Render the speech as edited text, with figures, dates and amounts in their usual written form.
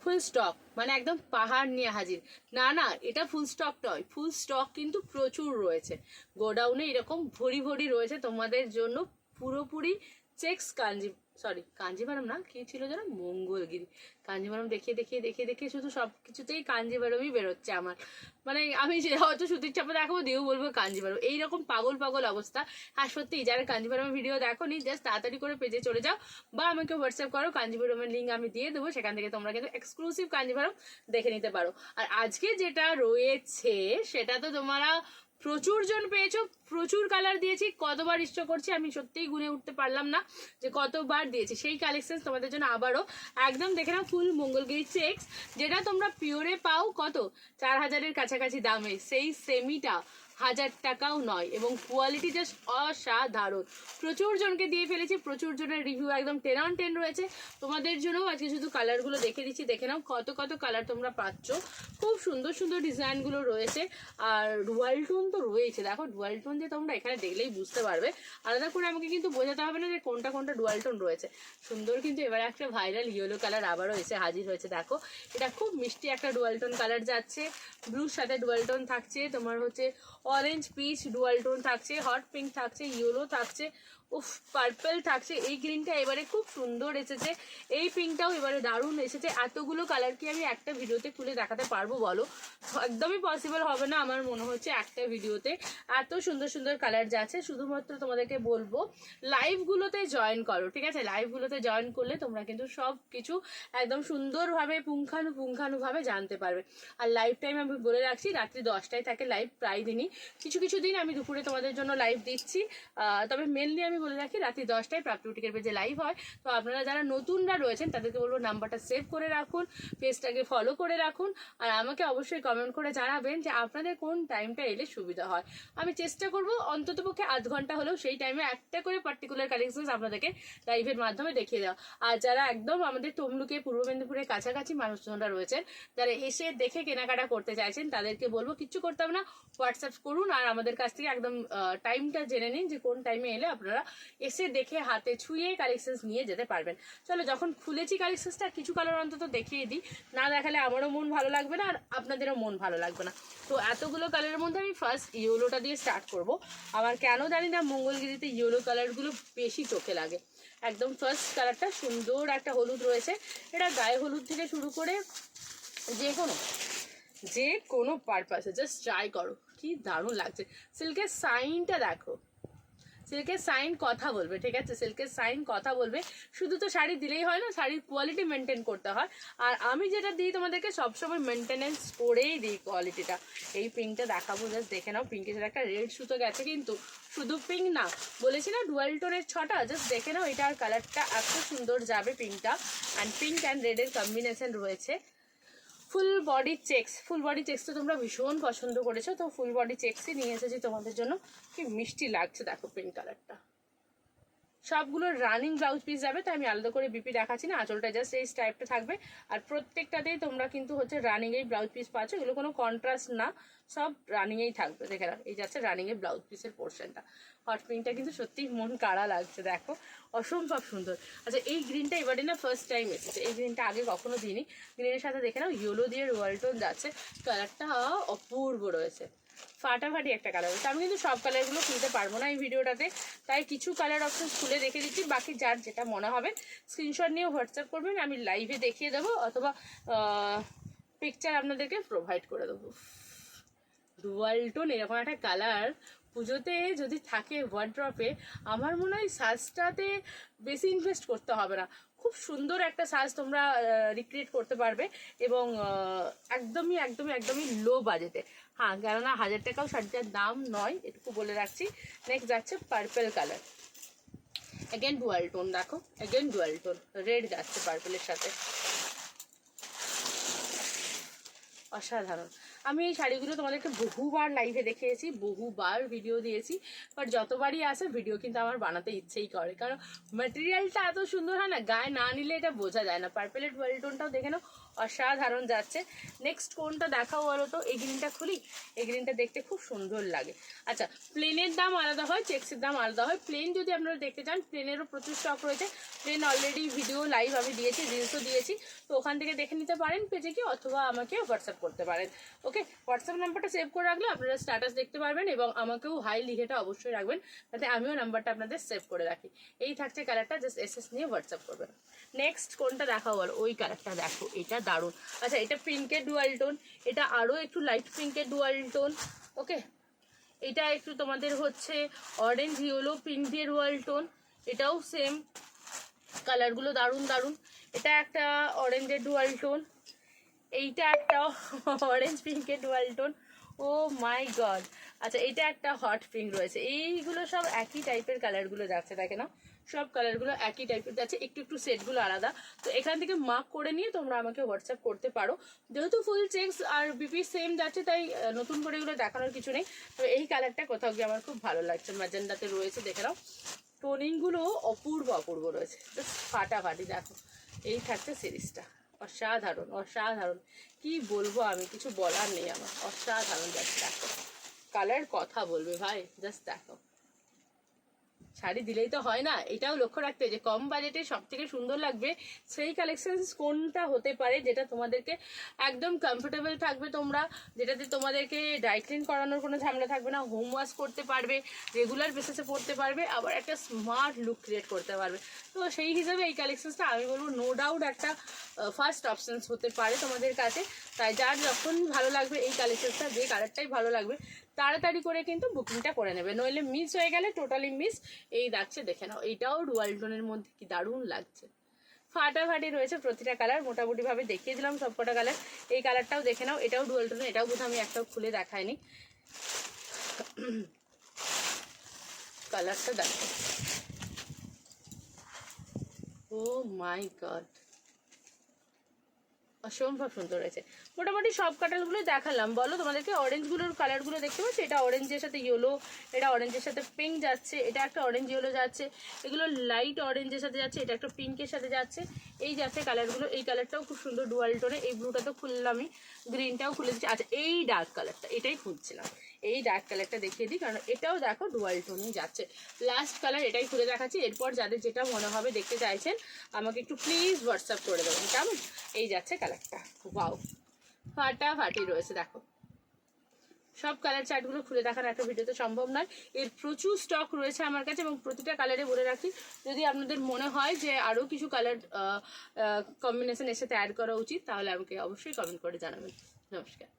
ফুল stock, মানে একদম পাহাড় নিয়ে হাজির। না না, এটা ফুল স্টক নয়, ফুল স্টক কিন্তু প্রচুর রয়েছে গোডাউনে, এরকম ভরি ভরি রয়েছে তোমাদের জন্য পুরোপুরি চেক্স কাঞ্জিভারম না, কি ছিল যেন, মঙ্গলগিরি। কাঞ্জিভারম দেখিয়ে দেখিয়ে দেখিয়ে দেখিয়ে শুধু সব কিছুতেই কাঞ্জিভারমই বেরোচ্ছে আমার, মানে আমি হয়তো সুতির চাপা দেখাবো, দিয়েও বলবো কাঞ্জিভারম, এইরকম পাগল পাগল অবস্থা। আর সত্যি যারা কাঞ্জিভারমের ভিডিও দেখো নি, জাস্ট তাড়াতাড়ি করে পেজে চলে যাও বা আমাকে হোয়াটসঅ্যাপ করো, কাঞ্জিভারমের লিঙ্ক আমি দিয়ে দেবো, সেখান থেকে তোমরা কিন্তু এক্সক্লুসিভ কাঞ্জিভারম দেখে নিতে পারো। আর আজকে যেটা রয়েছে সেটা তো তোমরা প্রচুর জন পেয়েছো, প্রচুর কালার দিয়েছি, কতবার ইষ্ট করছি আমি সত্যিই গুনে উঠতে পারলাম না যে কতবার দিয়েছি। সেই কালেকশন তোমাদের জন্য আবারও একদম দেখে নাও, ফুল মঙ্গলগিরি চেক্স, যেটা তোমরা পিওরে পাও কত 4000-এর কাছাকাছি দামে, সেই সেমিটা 1000 টাকাও নয়, এবং কোয়ালিটি জাস্ট অসাধারণ। প্রচুর জনকে দিয়ে ফেলেছি, প্রচুর জনের রিভিউ একদম 10 on 10 রয়েছে। তোমাদের জন্য আজকে শুধু কালারগুলো দেখে দিচ্ছি, দেখে নাও কত কত কালার তোমরা পাচ্ছ। খুব সুন্দর সুন্দর ডিজাইনগুলো রয়েছে, আর ডুয়াল টোন তো রয়েছে। দেখো ডুয়াল টোন যে তোমরা এখানে দেখলেই বুঝতে পারবে, আলাদা করে আমাকে কিন্তু বোঝাতে হবে না যে কোনটা কোনটা ডুয়াল টোন রয়েছে। সুন্দর, কিন্তু এবার একটা ভাইরাল ইয়েলো কালার আবারও এসে হাজির হয়েছে। দেখো এটা খুব মিষ্টি একটা ডুয়াল টোন কালার যাচ্ছে, ব্লুর সাথে ডুয়াল টোন থাকছে, তোমার হচ্ছে অরেঞ্জ পিচ ডুয়াল টোন থাকছে, হট পিঙ্ক থাকছে, ইয়েলো থাকছে, উফ পার্পল থাকছে। এই গ্রিনটা এবারে খুব সুন্দর এসেছে, এই পিঙ্কটাও এবারে দারুণ এসেছে। এতগুলো কালার কি আমি একটা ভিডিওতে খুলে দেখাতে পারবো বলো? একদমই পসিবল হবে না আমার মনে হচ্ছে একটা ভিডিওতে এত সুন্দর সুন্দর কালার যাচ্ছে। শুধুমাত্র তোমাদেরকে বলবো লাইভগুলোতে জয়েন করো, ঠিক আছে? লাইভগুলোতে জয়েন করলে তোমরা কিন্তু সব কিছু একদম সুন্দরভাবে পুঙ্খানুপুঙ্খানুভাবে জানতে পারবে। আর লাইভ টাইম আমি বলে রাখছি, রাত্রি 10টায় থাকে লাইভ প্রায় দিনই, কিছু কিছু দিন আমি দুপুরে তোমাদের জন্য লাইভ দিচ্ছি, তবে মেনলি আমি বলে রাখি রাত্রি 10টায় প্রাপ্তি বুটিকের পেজে লাইভ হয়। তো আপনারা যারা নতুনরা রয়েছেন তাদেরকে বলবো নাম্বারটা সেভ করে রাখুন, পেজটাকে ফলো করে রাখুন, আর আমাকে অবশ্যই কমেন্ট করে জানাবেন যে আপনাদের কোন টাইমটা এলে সুবিধা হয়। আমি চেষ্টা করবো অন্ততপক্ষে আধ ঘন্টা হলেও সেই টাইমে একটা করে পার্টিকুলার কালেকশন আপনাদেরকে লাইভের মাধ্যমে দেখিয়ে দেওয়া। আর যারা একদম আমাদের তমলুকে পূর্ব মেদিনীপুরের কাছাকাছি মানুষজনরা রয়েছেন, যারা এসে দেখে কেনাকাটা করতে চাইছেন, তাদেরকে বলবো কিচ্ছু করতে হবে না, হোয়াটসঅ্যাপ করুন আর আমাদের কাছ থেকে একদম টাইমটা জেনে নিন যে কোন টাইমে এলে আপনারা এসে দেখে হাতে ছুঁয়ে কালেকশনস নিয়ে যেতে পারবেন। চলো যখন খুলেছি কালেকশনসটা কিছু কালার অন্তত দেখিয়ে দিই, না দেখালে আমারও মন ভালো লাগবে না আর আপনাদেরও মন ভালো লাগবে না। তো এতগুলো কালারের মধ্যে আমি ফার্স্ট ইয়েলোটা দিয়ে স্টার্ট করব। আমার কেন জানি না মঙ্গলগিরিতে ইয়েলো কালারগুলো বেশি চোখে লাগে। একদম ফার্স্ট কালারটা সুন্দর একটা হলুদ রয়েছে, এটা গায়ে হলুদ থেকে শুরু করে যে কোনো পারপাসে জাস্ট ট্রাই করো, কি দারুণ লাগছে। সিল্কের সাইনটা দেখো, সিল্কের সাইন কথা বলবে, ঠিক আছে? সিল্কের সাইন কথা বলবে। শুধু তো শাড়ি দিলেই হয় না, শাড়ির কোয়ালিটি মেনটেন করতে হয়, আর আমি যেটা দিই তোমাদেরকে সবসময় মেনটেনেন্স করেই দিই কোয়ালিটিটা। এই পিঙ্কটা দেখাবো, জাস্ট দেখে নাও, পিঙ্কের সাথে একটা রেড সুতো গেছে, কিন্তু শুধু পিঙ্ক না, বলেছি না ডুয়াল টোনের 6টা, জাস্ট দেখে নাও এটার কালারটা এত সুন্দর যাবে পিঙ্কটা। অ্যান্ড পিঙ্ক অ্যান্ড রেডের কম্বিনেশন রয়েছে। Full body checks, full body checks তো তোমরা ভীষণ পছন্দ করেছো, তো ফুল বডি চেক্সই নিয়ে এসেছি তোমাদের জন্য। কি মিষ্টি লাগছে দেখো পিঙ্ক কালারটা। সবগুলো রানিং ব্লাউজ পিস যাবে, তাই আমি আলাদা করে বিপি দেখাচ্ছি না, আঁচলটা জাস্ট এই টাইপটা থাকবে। আর প্রত্যেকটাতেই তোমরা কিন্তু হচ্ছে রানিং এই ব্লাউজ পিস পাচ্ছ, এগুলো কোনো কন্ট্রাস্ট না, সব রানিংয়েই থাকবে। দেখে না, এই যাচ্ছে রানিং এর ব্লাউজ পিসের পোর্শনটা। হট পিঙ্কটা কিন্তু সত্যিই মন কাড়া লাগছে, দেখো অসম্ভব সুন্দর। আচ্ছা এই গ্রিনটা এবারে না ফার্স্ট টাইম এসেছে, এই গ্রিনটা আগে কখনো দিইনি। গ্রিনের সাথে দেখে নাও ইয়েলো দিয়ে রয়্যাল টোন যাচ্ছে, কালারটা অপূর্ব রয়েছে, ফাটাফাটি একটা কালার রয়েছে। আমি কিন্তু সব কালারগুলো খুলতে পারবো না এই ভিডিওটাতে, তাই কিছু কালার অপশন খুলে রেখে দিচ্ছি, বাকি যার যেটা মনে হবে স্ক্রিনশট নিয়ে হোয়াটসঅ্যাপ করবেন, আমি লাইভে দেখিয়ে দেবো অথবা পিকচার আপনাদেরকে প্রোভাইড করে দেবো। ডুয়াল টোন এরকম একটা কালার পুজোতে যদি থাকে ওয়ার্ড্রপে, আমার মনে হয় সাজটাতে বেশি ইনভেস্ট করতে হবে না, খুব সুন্দর একটা সাজ তোমরা রিক্রিয়েট করতে পারবে, এবং একদমই একদমই একদমই লো বাজেটে। হ্যাঁ, কেননা 1000 টাকাও শাড়িটার দাম নয়, এটুকু বলে রাখছি। নেক্সট যাচ্ছে purple colour, again dual tone, দেখো এগেন ডুয়াল টোন, রেড যাচ্ছে পার্পলের সাথে। অসাধারণ। আমি এই শাড়িগুলো তোমাদেরকে বহুবার লাইভে দেখিয়েছি, বহুবার ভিডিও দিয়েছি, বাট যতবারই আসে ভিডিও কিন্তু আমার বানাতে ইচ্ছেই করে, কারণ ম্যাটেরিয়ালটা এত সুন্দর হয় না, গায়ে না নিলে এটা বোঝা যায় না। পার্পেলের ডুয়াল টোনটাও দেখে নাও, অসাধারণ যাচ্ছে। নেক্সট কোনটা দেখাও বলো তো? এই গ্রিনটা খুলি, এই গ্রিনটা দেখতে খুব সুন্দর লাগে। আচ্ছা, প্লেনের দাম আলাদা হয়, চেক্সের দাম আলাদা হয়। প্লেন যদি আপনারা দেখতে চান, প্লেনেরও প্রচুর স্টক রয়েছে। প্লেন অলরেডি ভিডিও লাইভ আমি দিয়েছি, রিলসও দিয়েছি, তো ওখান থেকে দেখে নিতে পারেন পেজে কি, অথবা আমাকে হোয়াটসঅ্যাপ করতে পারেন। ওকে, হোয়াটসঅ্যাপ নাম্বারটা সেভ করে রাখলে আপনারা স্ট্যাটাস দেখতে পারবেন, এবং আমাকেও হাই লিখেটা অবশ্যই রাখবেন, যাতে আমিও নাম্বারটা আপনাদের সেভ করে রাখি। এই থাকছে কালারটা, জাস্ট এসএস নিয়ে হোয়াটসঅ্যাপ করবেন। নেক্সট কোনটা দেখাও বলো? ওই কালারটা দেখো, এটা দারুণ। আচ্ছা, এটা পিঙ্কের ডুয়াল টোন, এটা আরও একটু লাইট পিঙ্কের ডুয়াল টোন। ওকে, এটা একটু তোমাদের হচ্ছে অরেঞ্জ ইয়েলো পিঙ্ক দিয়ে ডুয়াল টোন, এটাও সেম কালারগুলো দারুণ দারুণ। এটা একটা অরেঞ্জের ডুয়াল টোন, এইটা একটা অরেঞ্জ পিঙ্কের ডুয়াল টোন, ও মাই গড। আচ্ছা, এটা একটা হট পিঙ্ক রয়েছে। এইগুলো সব একই টাইপের কালারগুলো যাচ্ছে, দেখে না? সব কালারগুলো একই টাইপের যাচ্ছে, একটু একটু সেটগুলো আলাদা। তো এখান থেকে মার্ক করে নিয়ে তোমরা আমাকে হোয়াটসঅ্যাপ করতে পারো। যেহেতু ফুল চেক্স আর বিপি সেম যাচ্ছে, তাই নতুন করে এগুলো দেখানোর কিছু নেই। তো এই কালারটা কোথাও গিয়ে আমার খুব ভালো লাগছে, ম্যাজেন্ডাতে রয়েছে, দেখে নাও। টোনিংগুলো অপূর্ব অপূর্ব রয়েছে, জাস্ট ফাটাফাটি। দেখো, এই থাকছে সিরিজটা, অসাধারণ অসাধারণ, কি বলবো আমি, কিছু বলার নেই আমার, অসাধারণ যাচ্ছে। দেখো কালার কথা বলবে ভাই, জাস্ট দেখো। শাড়ি দিলেই তো হয় না, এটাও লক্ষ্য রাখতে যে কম বাজেটে সব থেকে সুন্দর লাগবে সেই কালেকশন কোনটা হতে পারে, যেটা তোমাদেরকে একদম কমফোর্টেবল থাকবে, তোমরা যেটাতে তোমাদেরকে ড্রাই ক্লিন করানোর কোনো ঝামেলা থাকবে না, হোম ওয়াশ করতে পারবে, রেগুলার বেসিসে পরতে পারবে, আবার একটা স্মার্ট লুক ক্রিয়েট করতে পারবে। তো সেই হিসাবে এই কালেকশনসটা আমি বলবো নো ডাউট একটা ফার্স্ট অপশনস হতে পারে তোমাদের কাছে। তাই যার যখন ভালো লাগবে এই কালেকশনসটা, যে কালারটাই ভালো লাগবে, তাড়াতাড়ি করে কিন্তু বুকিংটা করে নেবে, নইলে মিস হয়ে গেলে টোটালি মিস। এই যাচ্ছে, দেখে নাও, এইটাও ডুয়াল টোনের মধ্যে কি দারুণ লাগছে, ফাটাফাটি রয়েছে প্রতিটা কালার। মোটামুটি ভাবে দেখিয়ে দিলাম সবকটা কালার। এই কালারটাও দেখে নাও, এটাও ডুয়াল টোনের, এটাও বোধহয় আমি একটাও খুলে দেখাইনি। কালারটা দেখো, ও মাই গড, অসম্ভব সুন্দর হয়েছে। মোটামুটি সব কালারগুলো দেখালাম। বলো তোমাদেরকে, অরেঞ্জগুলোর কালারগুলো দেখতে পাচ্ছি, এটা অরেঞ্জের সাথে ইয়েলো, এটা অরেঞ্জের সাথে পিঙ্ক যাচ্ছে, এটা একটা অরেঞ্জ ইয়েলো যাচ্ছে, এগুলো লাইট অরেঞ্জের সাথে যাচ্ছে, এটা একটা পিঙ্কের সাথে যাচ্ছে। এই যাচ্ছে কালারগুলো, এই কালারটাও খুব সুন্দর ডুয়াল টোনে, এই ব্লুটা তো খুললামই, গ্রিনটাও খুলে দিচ্ছি। আচ্ছা, এই ডার্ক কালারটা, এটাই খুঁজছিলাম, এই ডার্ক কালারটা দেখিয়ে দিই, কারণ এটাও দেখো ডুয়াল টোনেই যাচ্ছে। লাস্ট কালার এটাই খুলে দেখাচ্ছি, এরপর যাদের যেটা মনে হবে দেখতে চাইছেন আমাকে একটু প্লিজ হোয়াটসঅ্যাপ করে দেবেন, কেমন? এই যাচ্ছে কালারটা, ওয়াও, ফাটাফাটি রয়েছে। দেখো, সব কালার চার্টগুলো খুলে দেখার একটা ভিডিওতে সম্ভব নয়, এর প্রচুর স্টক রয়েছে আমার কাছে, এবং প্রতিটা কালারে বলে রাখি, যদি আপনাদের মনে হয় যে আরও কিছু কালার কম্বিনেশন এর সাথে অ্যাড করা উচিত, তাহলে আমাকে অবশ্যই কমেন্ট করে জানাবেন। নমস্কার।